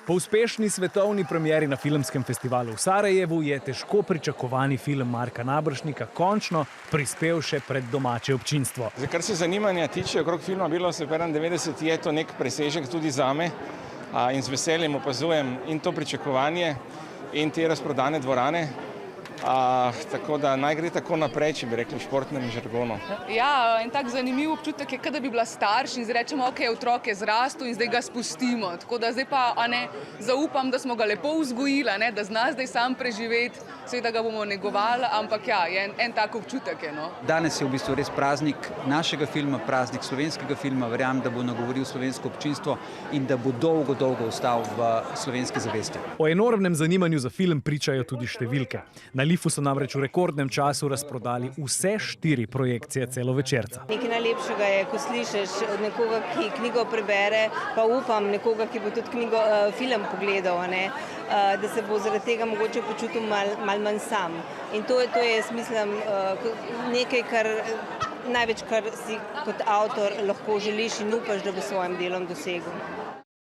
Po uspešni svetovni premieri na filmskem festivalu v Sarajevu je težko pričakovani film Marka Naberšnika končno prispel še pred domače občinstvo. Kar se zanimanja tiče okrog filma Bilo se 91, je to nek presežek tudi zame in z veseljem opazujem in to pričakovanje in te razprodane dvorane. Tako da naj gre tako naprej, če bi rekli v športnem žargonu. Ja, en tak zanimiv občutek je, da bi bila starš in rečemo, ok, otrok je zrastel in zdaj ga spustimo. Tako da zdaj pa zaupam, da smo ga lepo vzgojili, da zna zdaj sam preživeti, seveda ga bomo negovali, ampak ja, je en tak občutek. Danes je v bistvu res praznik našega filma, praznik slovenskega filma. Verjamem, da bo nagovoril slovensko občinstvo in da bo dolgo, dolgo ostal v slovenski zavesti. O enormnem zanimanju za film pričajo tudi številke. Na Lifu so namreč v rekordnem času razprodali vse 4 projekcije celovečerca. Nekaj najlepšega je, ko slišiš od nekoga, ki knjigo prebere, pa upam nekoga, ki bo tudi film pogledal, da se bo zaradi tega mogoče počutil malo manj sam. In to je, jaz mislim, nekaj, kar največ, kar si kot avtor lahko želiš in upaš, da bo s svojim delom dosegel.